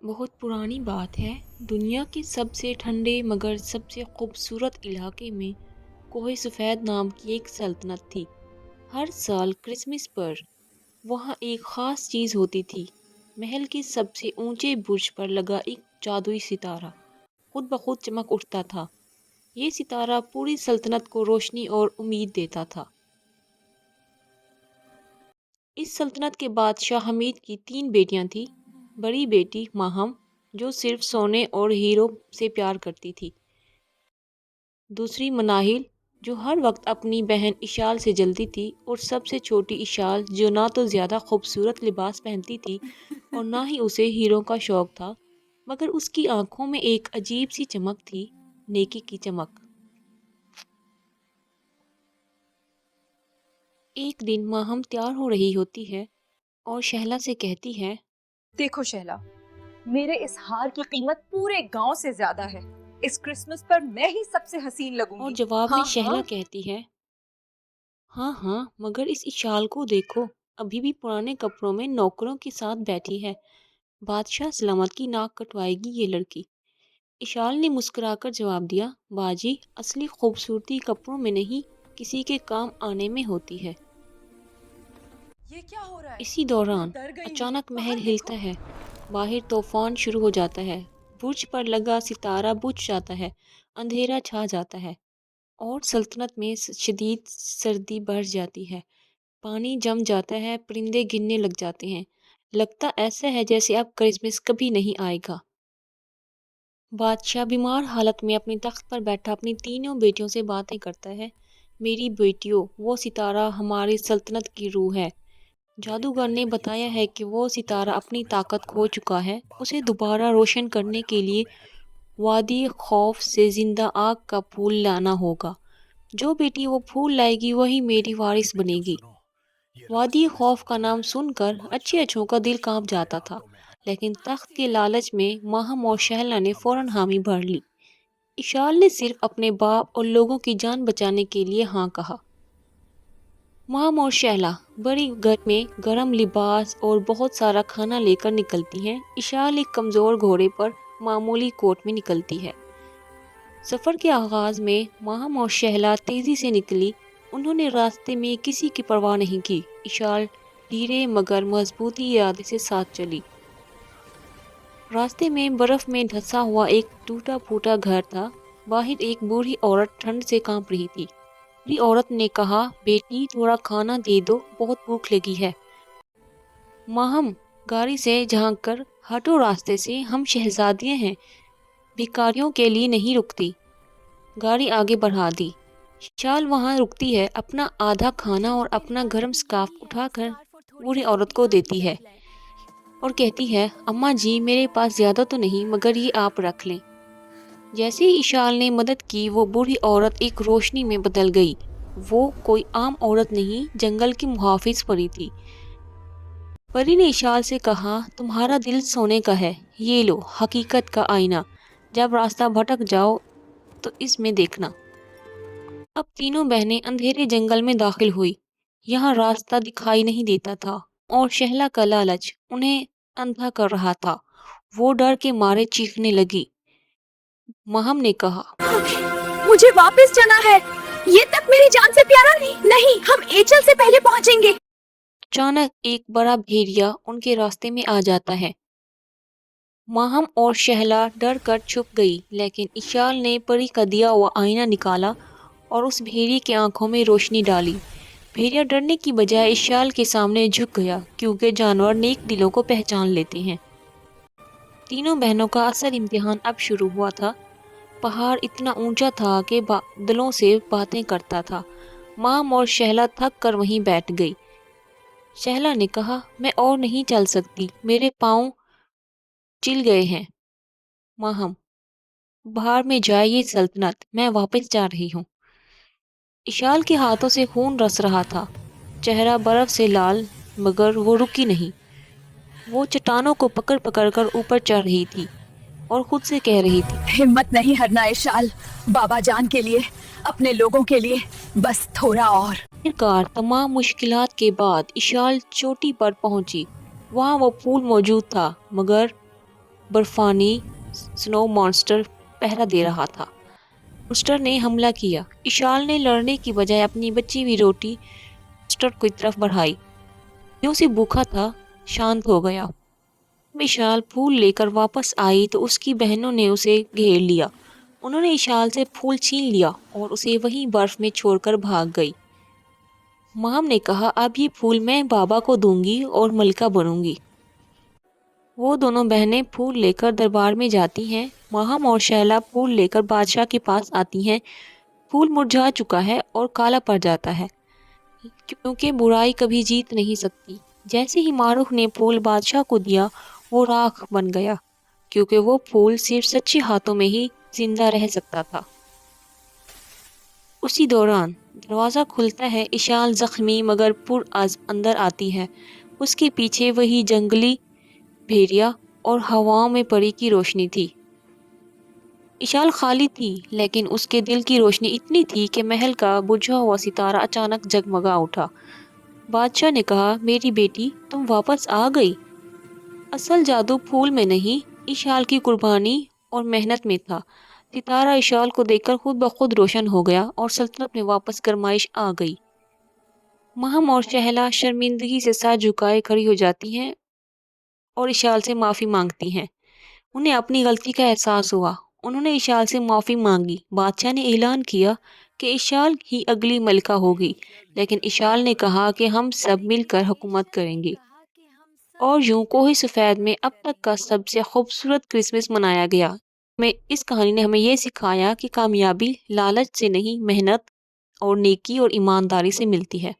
بہت پرانی بات ہے، دنیا کے سب سے ٹھنڈے مگر سب سے خوبصورت علاقے میں کوہ سفید نام کی ایک سلطنت تھی۔ ہر سال کرسمس پر وہاں ایک خاص چیز ہوتی تھی۔ محل کے سب سے اونچے برج پر لگا ایک جادوئی ستارہ خود بخود چمک اٹھتا تھا۔ یہ ستارہ پوری سلطنت کو روشنی اور امید دیتا تھا۔ اس سلطنت کے بادشاہ حمید کی 3 بیٹیاں تھیں۔ بڑی بیٹی ماہم جو صرف سونے اور ہیروں سے پیار کرتی تھی، دوسری مناہل جو ہر وقت اپنی بہن اشال سے جلتی تھی، اور سب سے چھوٹی اشال جو نہ تو زیادہ خوبصورت لباس پہنتی تھی اور نہ ہی اسے ہیروں کا شوق تھا، مگر اس کی آنکھوں میں ایک عجیب سی چمک تھی، نیکی کی چمک۔ ایک دن ماہم تیار ہو رہی ہوتی ہے اور شہلا سے کہتی ہے، دیکھو شہلا، میرے اس ہار کی قیمت پورے گاؤں سے زیادہ ہے۔ اس کرسمس پر میں ہی سب سے حسین لگوں گی۔ اور جواب میں شہلا کہتی ہے، ہاں ہاں، مگر اس اشال کو دیکھو، ابھی بھی پرانے کپڑوں میں نوکروں کے ساتھ بیٹھی ہے۔ بادشاہ سلامت کی ناک کٹوائے گی یہ لڑکی۔ اشال نے مسکرا کر جواب دیا، باجی، اصلی خوبصورتی کپڑوں میں نہیں، کسی کے کام آنے میں ہوتی ہے۔ یہ کیا ہو رہا ہے؟ اسی دوران میں ڈر گئی ہوں۔ اچانک محل باہر ہلتا ہے، باہر طوفان شروع ہو جاتا ہے، برج پر لگا ستارہ بجھ جاتا ہے، اندھیرا چھا جاتا ہے اور سلطنت میں شدید سردی بڑھ جاتی ہے۔ پانی جم جاتا ہے، پرندے گرنے لگ جاتے ہیں، لگتا ایسا ہے جیسے اب کرسمس کبھی نہیں آئے گا۔ بادشاہ بیمار حالت میں اپنے تخت پر بیٹھا اپنی تینوں بیٹیوں سے باتیں کرتا ہے، میری بیٹیوں، وہ ستارہ ہماری سلطنت کی روح ہے۔ جادوگر نے بتایا ہے کہ وہ ستارہ اپنی طاقت کھو چکا ہے، اسے دوبارہ روشن کرنے کے لیے وادی خوف سے زندہ آگ کا پھول لانا ہوگا۔ جو بیٹی وہ پھول لائے گی وہی میری وارث بنے گی۔ وادی خوف کا نام سن کر اچھے اچھوں کا دل کانپ جاتا تھا، لیکن تخت کے لالچ میں ماہم اور شہلا نے فوراً حامی بھر لی۔ اشال نے صرف اپنے باپ اور لوگوں کی جان بچانے کے لیے ہاں کہا۔ ماہم اور شہلا بڑی گھر میں گرم لباس اور بہت سارا کھانا لے کر نکلتی ہیں۔ اشال ایک کمزور گھوڑے پر معمولی کوٹ میں نکلتی ہے۔ سفر کے آغاز میں ماہم اور شہلا تیزی سے نکلی، انہوں نے راستے میں کسی کی پرواہ نہیں کی۔ اشال دھیرے مگر مضبوطی ارادے سے ساتھ چلی۔ راستے میں برف میں دھنسا ہوا ایک ٹوٹا پھوٹا گھر تھا، باہر ایک بوڑھی عورت ٹھنڈ سے کانپ رہی تھی۔ بوڑھی عورت نے کہا، بیٹی تھوڑا کھانا دے دو، بہت بھوک لگی ہے۔ ماہم گاڑی سے جھانک کر، ہٹو راستے سے، ہم شہزادیاں ہیں، بھکاریوں کے لیے نہیں رکتی۔ گاڑی آگے بڑھا دی۔ شال وہاں رکتی ہے، اپنا آدھا کھانا اور اپنا گرم سکارف اٹھا کر بوڑھی عورت کو دیتی ہے اور کہتی ہے، اماں جی، میرے پاس زیادہ تو نہیں، مگر یہ آپ رکھ لیں۔ جیسے ہی اشال نے مدد کی، وہ بوڑھی عورت ایک روشنی میں بدل گئی۔ وہ کوئی عام عورت نہیں، جنگل کی محافظ پری تھی۔ پری نے اشال سے کہا، تمہارا دل سونے کا ہے، یہ لو حقیقت کا آئینہ، جب راستہ بھٹک جاؤ تو اس میں دیکھنا۔ اب تینوں بہنیں اندھیرے جنگل میں داخل ہوئی۔ یہاں راستہ دکھائی نہیں دیتا تھا اور شہلا کا لالچ انہیں اندھا کر رہا تھا۔ وہ ڈر کے مارے چیخنے لگی۔ ماہم نے کہا، مجھے واپس جانا ہے، یہ تک میری جان سے پیارا نہیں، ہم ایچل سے پہلے پہنچیں گے۔ اچانک ایک بڑا بھیڑیا ان کے راستے میں آ جاتا ہے۔ ماہم اور شہلا ڈر کر چھپ گئی، لیکن اشال نے پری کا دیا ہوا آئینہ نکالا اور اس بھیڑیے کی آنکھوں میں روشنی ڈالی۔ بھیڑیا ڈرنے کی بجائے اشال کے سامنے جھک گیا، کیونکہ جانور نیک دلوں کو پہچان لیتے ہیں۔ تینوں بہنوں کا اصل امتحان اب شروع ہوا تھا۔ پہاڑ اتنا اونچا تھا کہ بادلوں سے باتیں کرتا تھا۔ ماہم اور شہلا تھک کر وہیں بیٹھ گئی۔ شہلا نے کہا، میں اور نہیں چل سکتی، میرے پاؤں چل گئے ہیں۔ ماہم، باہر میں جائے یہ سلطنت، میں واپس جا رہی ہوں۔ اشال کے ہاتھوں سے خون رس رہا تھا، چہرہ برف سے لال، مگر وہ رکی نہیں۔ وہ چٹانوں کو پکڑ پکڑ کر اوپر چڑھ رہی تھی اور خود سے کہہ رہی تھی، ہمت نہیں ہارنا اشال، بابا جان کے لیے، اپنے لوگوں کے لیے، بس تھوڑا اور۔ آخرکار تمام مشکلات کے بعد اشال چوٹی پر پہنچی۔ وہاں وہ پھول موجود تھا، مگر برفانی سنو مانسٹر پہرا دے رہا تھا۔ مانسٹر نے حملہ کیا۔ اشال نے لڑنے کی بجائے اپنی بچی ہوئی روٹی مانسٹر کی طرف بڑھائی۔ جو سے بھوکا تھا شانت ہو گیا۔ جب اشال پھول لے کر واپس آئی تو اس کی بہنوں نے اسے گھیر لیا۔ انہوں نے اشال سے پھول چھین لیا اور اسے وہیں برف میں چھوڑ کر بھاگ گئی۔ مام نے کہا اب یہ پھول میں بابا کو دوں گی اور ملکہ بنوں گی۔ وہ دونوں بہنیں پھول لے کر دربار میں جاتی ہیں۔ ماہم اور شہلا پھول لے کر بادشاہ کے پاس آتی ہیں۔ پھول مرجھا چکا ہے اور کالا پڑ جاتا ہے کیونکہ برائی کبھی جیت نہیں سکتی۔ جیسے ہی ماروخ نے پھول بادشاہ کو دیا وہ راکھ بن گیا کیونکہ وہ پھول صرف سچے ہاتھوں میں ہی زندہ رہ سکتا تھا۔ اسی دوران دروازہ کھلتا ہے۔ اشال زخمی مگر پرعزم اندر آتی ہے۔ اس کے پیچھے وہی جنگلی بھیڑیا اور ہواؤں میں پری کی روشنی تھی۔ اشال خالی تھی لیکن اس کے دل کی روشنی اتنی تھی کہ محل کا بجھا ہوا ستارہ اچانک جگمگا اٹھا۔ بادشاہ نے کہا میری بیٹی تم واپس آ گئی۔ اصل جادو پھول میں نہیں اشال کی قربانی اور محنت میں تھا۔ ستارہ اشال کو دیکھ کر خود بخود روشن ہو گیا اور سلطنت میں واپس گرمائش آ گئی۔ مہم اور شہلا شرمندگی سے سر جھکائے کھڑی ہو جاتی ہیں اور اشال سے معافی مانگتی ہیں۔ انہیں اپنی غلطی کا احساس ہوا۔ انہوں نے اشال سے معافی مانگی۔ بادشاہ نے اعلان کیا کہ اشال ہی اگلی ملکہ ہوگی، لیکن اشال نے کہا کہ ہم سب مل کر حکومت کریں گے۔ اور یوں کوہ سفید میں اب تک کا سب سے خوبصورت کرسمس منایا گیا۔ اس کہانی نے ہمیں یہ سکھایا کہ کامیابی لالچ سے نہیں محنت اور نیکی اور ایمانداری سے ملتی ہے۔